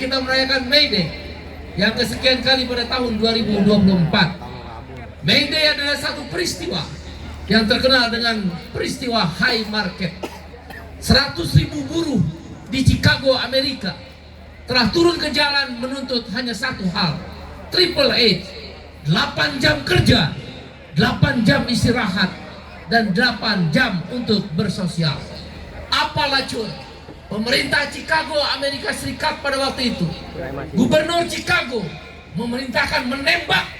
kita merayakan May Day yang kesekian kali pada tahun 2024. May Day adalah satu peristiwa yang terkenal dengan peristiwa high market. 100.000 buruh di Chicago, Amerika telah turun ke jalan menuntut hanya satu hal, Triple H, 8 jam kerja, 8 jam istirahat, dan 8 jam untuk bersosial. Apalah cuy, pemerintah Chicago, Amerika Serikat pada waktu itu, Gubernur Chicago memerintahkan menembak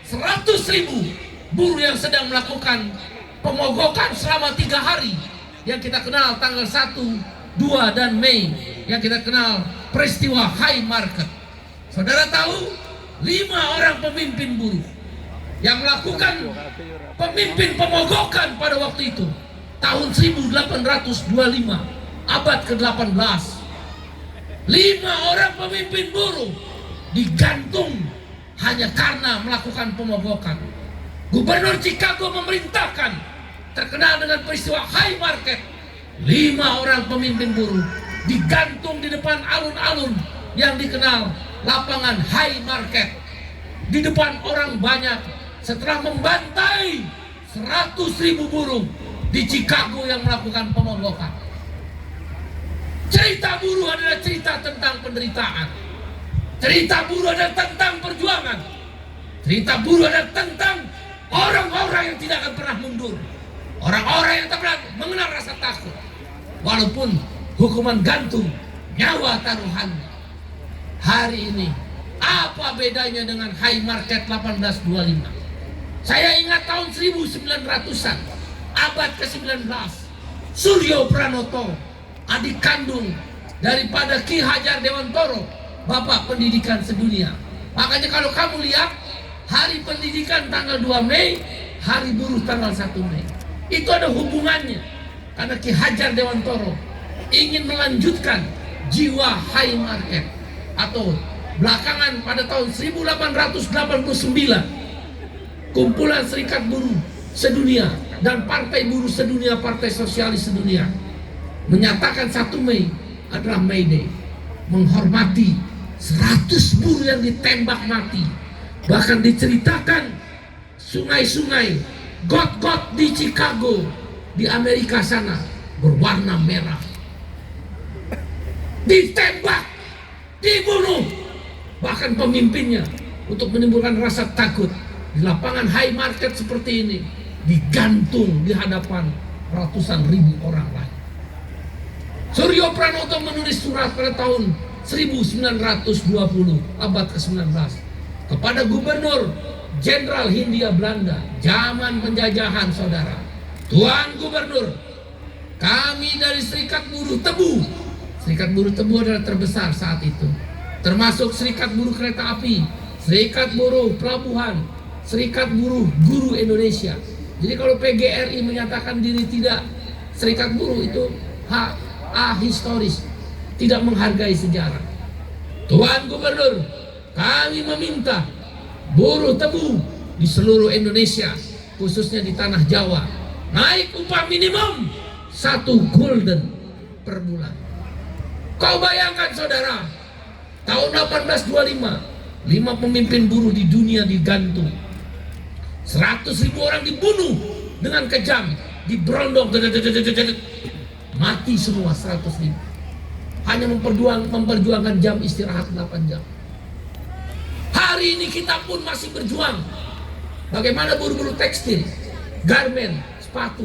100.000 buruh yang sedang melakukan pemogokan selama 3 hari yang kita kenal tanggal 1, 2, dan Mei, yang kita kenal peristiwa high market. Saudara tahu 5 orang pemimpin buruh yang melakukan pemimpin pemogokan pada waktu itu tahun 1825, abad ke-18. 5 orang pemimpin buruh digantung hanya karena melakukan pemogokan. Gubernur Chicago memerintahkan, terkenal dengan peristiwa high market, 5 orang pemimpin buruh digantung di depan alun-alun yang dikenal lapangan high market, di depan orang banyak, setelah membantai 100.000 buruh di Chicago yang melakukan pemogokan. Cerita buruh adalah cerita tentang penderitaan. Cerita buruh adalah tentang perjuangan. Cerita buruh adalah tentang orang-orang yang tidak akan pernah mundur, orang-orang yang tak pernah mengenal rasa takut, walaupun hukuman gantung, nyawa taruhannya. Hari ini apa bedanya dengan high market 1825? Saya ingat tahun 1900-an, abad ke-19, Suryo Pranoto, adik kandung daripada Ki Hajar Dewantoro, Bapak Pendidikan Sedunia. Makanya kalau kamu lihat Hari Pendidikan tanggal 2 Mei, Hari Buruh tanggal 1 Mei, itu ada hubungannya, karena Ki Hajar Dewantoro ingin melanjutkan jiwa high market. Atau belakangan pada tahun 1889, kumpulan Serikat Buruh Sedunia dan Partai Buruh Sedunia, Partai Sosialis Sedunia, menyatakan 1 Mei adalah May Day, menghormati 100 buruh yang ditembak mati. Bahkan diceritakan sungai-sungai, got-got di Chicago, di Amerika sana berwarna merah. Ditembak, dibunuh, bahkan pemimpinnya untuk menimbulkan rasa takut. Di lapangan high market seperti ini digantung di hadapan ratusan ribu orang lain. Suryo Pranoto menulis surat pada tahun 1920, abad ke-19, kepada Gubernur Jenderal Hindia Belanda zaman penjajahan, saudara. Tuan Gubernur, kami dari Serikat Buruh Tebu. Serikat Buruh Tebu adalah terbesar saat itu, termasuk Serikat Buruh Kereta Api, Serikat Buruh Pelabuhan, Serikat Buruh Guru Indonesia. Jadi kalau PGRI menyatakan diri tidak Serikat Buruh, itu historis, tidak menghargai sejarah. Tuan Gubernur, kami meminta buruh tebu di seluruh Indonesia, khususnya di tanah Jawa, naik upah minimum 1 gulden per bulan. Kau bayangkan, saudara, tahun 1825, 5 pemimpin buruh di dunia digantung, 100.000 orang dibunuh dengan kejam, diberondong, mati semua 100.000. Hanya memperjuangkan jam istirahat 8 jam. Hari ini kita pun masih berjuang. Bagaimana buruh-buruh tekstil, garmen, sepatu,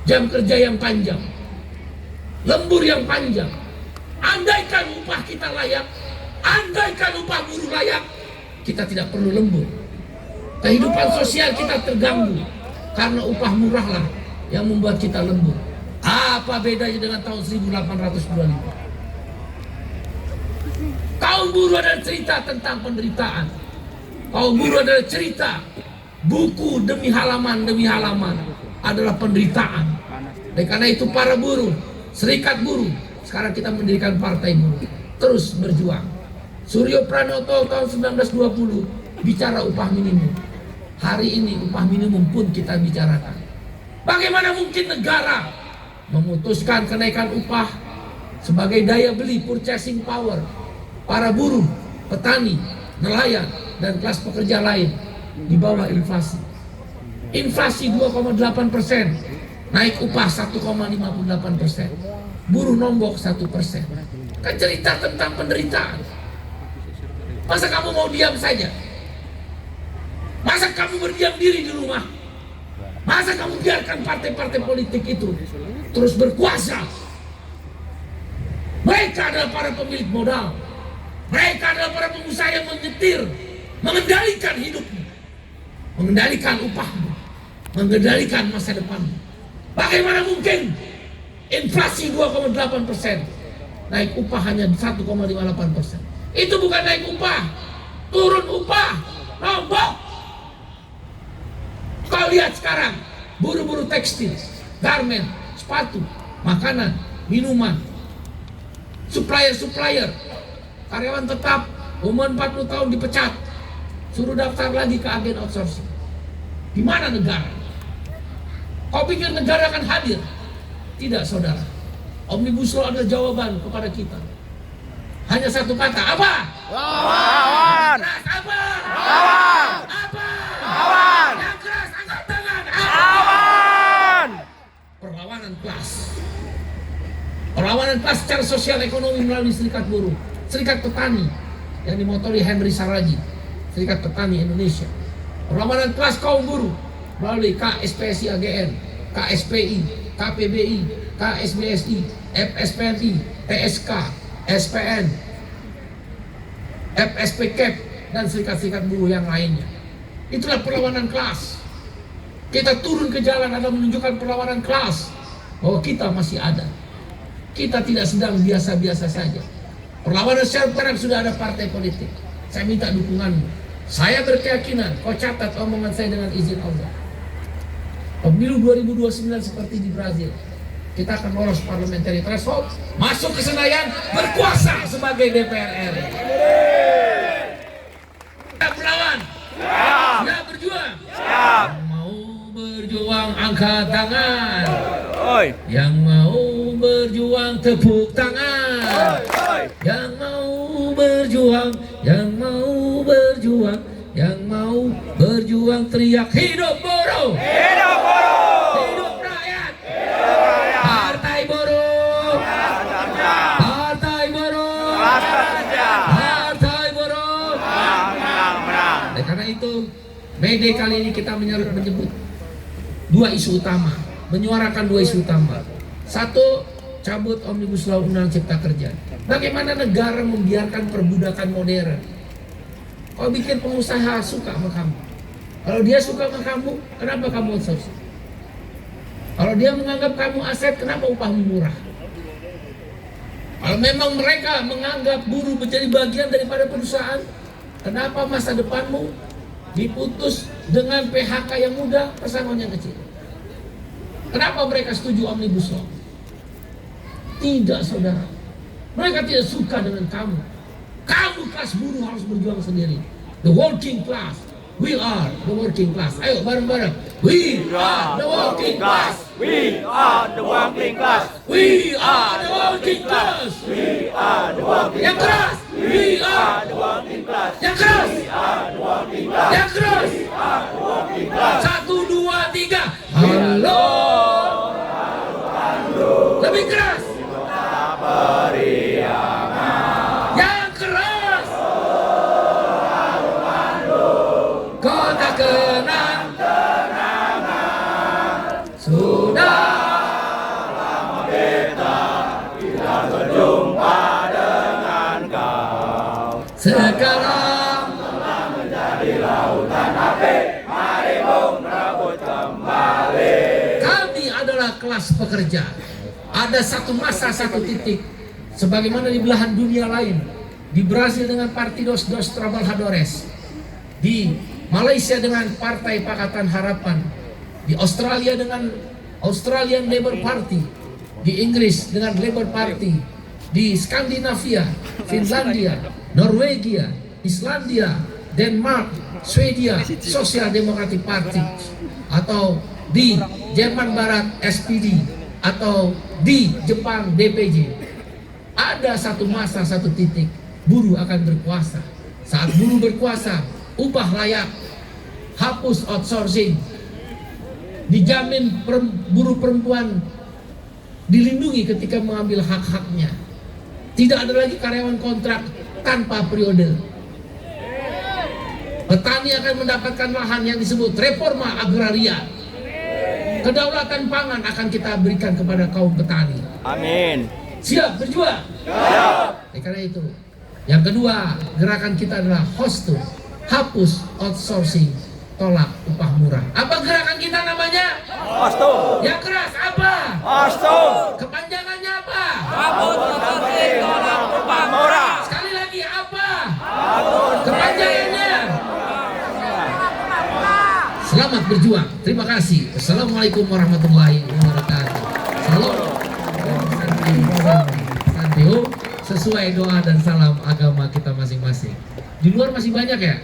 jam kerja yang panjang, lembur yang panjang. Andaikan upah kita layak, andaikan upah buruh layak, kita tidak perlu lembur. Kehidupan sosial kita terganggu karena upah murah lah yang membuat kita lembur. Apa bedanya dengan tahun 1825? Kaum buruh adalah cerita tentang penderitaan. Kaum buruh adalah cerita, buku demi halaman adalah penderitaan. Dan karena itu para buruh, Serikat Buruh, sekarang kita mendirikan Partai Buruh, terus berjuang. Suryo Pranoto tahun 1920 bicara upah minimum. Hari ini upah minimum pun kita bicarakan. Bagaimana mungkin negara memutuskan kenaikan upah sebagai daya beli, purchasing power, para buruh, petani, nelayan, dan kelas pekerja lain di bawah inflasi. Inflasi 2,8%, naik upah 1,58%, buruh nombok 1%. Kan cerita tentang penderitaan. Masa kamu mau diam saja? Masa kamu berdiam diri di rumah? Masa kamu biarkan partai-partai politik itu terus berkuasa? Mereka adalah para pemilik modal. Mereka adalah para pengusaha yang menyetir, mengendalikan hidupmu, mengendalikan upahmu, mengendalikan masa depanmu. Bagaimana mungkin inflasi 2,8%, naik upah hanya 1,58%? Itu bukan naik upah, turun upah, nombok. Kau lihat sekarang, buruh-buruh tekstil, garmen, sepatu, makanan, minuman, supplier, karyawan tetap, umur 40 tahun dipecat, suruh daftar lagi ke agen outsourcing. Di mana negara? Kau pikir negara akan hadir? Tidak, saudara. Omnibus Law adalah jawaban kepada kita. Hanya satu kata, apa? Lawan! Apa? Lawan! Apa? Lawan! Yang keras, angkat tangan. Apa? Lawan! Perlawanan kelas. Perlawanan kelas secara sosial ekonomi melalui Serikat Buruh, Serikat Petani yang dimotori Henry Saragi, Serikat Petani Indonesia. Perlawanan kelas kaum buruh melalui KSPSI AGN, KSPI, KPBI, KSBSI, FSPNI, TSK, SPN, FSPKEP, dan serikat-serikat buruh yang lainnya. Itulah perlawanan kelas. Kita turun ke jalan adalah menunjukkan perlawanan kelas, bahwa kita masih ada. Kita tidak sedang biasa-biasa saja. Perlawanan secara perang sudah ada partai politik. Saya minta dukunganmu. Saya berkeyakinan, kau catat omongan saya dengan izin Allah. Pemilu 2029 seperti di Brazil, kita akan lolos parliamentary threshold, masuk ke Senayan, berkuasa sebagai DPR RI. Siap melawan? Siap berjuang? Siap! Yang mau berjuang angkat tangan. Oi! Yang mau berjuang tepuk tangan. Oi! Yang mau berjuang, yang mau berjuang, yang mau berjuang teriak hidup buruh, Hidup buruh! hidup rakyat, Hidup rakyat! partai buruh, Kerja! partai buruh, Rasa kerja! partai buruh. Menang! Oleh karena itu, May Day kali ini kita menyebut dua isu utama, menyuarakan dua isu utama. Satu, cabut Omnibus Law Undang Cipta Kerja. Bagaimana negara membiarkan perbudakan modern? Kau bikin pengusaha suka sama kamu. Kalau dia suka sama kamu, kenapa kamu outsourcing? Kalau dia menganggap kamu aset, kenapa upahmu murah? Kalau memang mereka menganggap buruh menjadi bagian daripada perusahaan, kenapa masa depanmu diputus dengan PHK yang mudah, pesangon yang kecil? Kenapa mereka setuju Omnibus Law? Tidak, saudara. Mereka tidak suka dengan kamu. Kamu kelas buruh harus berjuang sendiri. The working class. We are the working class. Ayo bareng-bareng. We are the working class. We are the working class! We are the working class. We are the working Yang keras. We are the working class! yang keras. The working class! Yang keras. The working class! 1, 2, 3. Halo. Lebih keras. Yang keras. Kota kenang. Sudah Lama kita tidak berjumpa dengan kau. sekarang Menjadi lautan api, mari bung rebut kembali. kami adalah kelas pekerja. Ada satu masa, satu titik, sebagaimana di belahan dunia lain, di Brazil dengan Partidos dos Trabalhadores, di Malaysia dengan Partai Pakatan Harapan, di Australia dengan Australian Labour Party, di Inggris dengan Labour Party, di Skandinavia, Finlandia, Norwegia, Islandia, Denmark, Swedia, Social Democratic Party, atau di Jerman Barat SPD, atau di Jepang DPJ. Ada satu masa, satu titik buruh akan berkuasa. Saat buruh berkuasa, upah layak, hapus outsourcing, dijamin buruh perempuan dilindungi ketika mengambil hak-haknya. Tidak ada lagi karyawan kontrak tanpa periode. Petani akan mendapatkan lahan yang disebut reforma agraria. Kedaulatan pangan akan kita berikan kepada kaum petani. Amin. Siap berjuang? Siap. Karena itu, yang kedua, gerakan kita adalah HOSTU, hapus outsourcing, tolak upah murah. Apa gerakan kita namanya? HOSTU. Yang keras apa? HOSTU. Kepanjangannya apa? Hapus outsourcing, tolak upah murah. Sekali lagi apa? Hapus Kepanjangannya. Selamat berjuang. Terima kasih. Assalamualaikum warahmatullahi wabarakatuh. Salam. Santio sesuai doa dan salam agama kita masing-masing. Di luar masih banyak ya?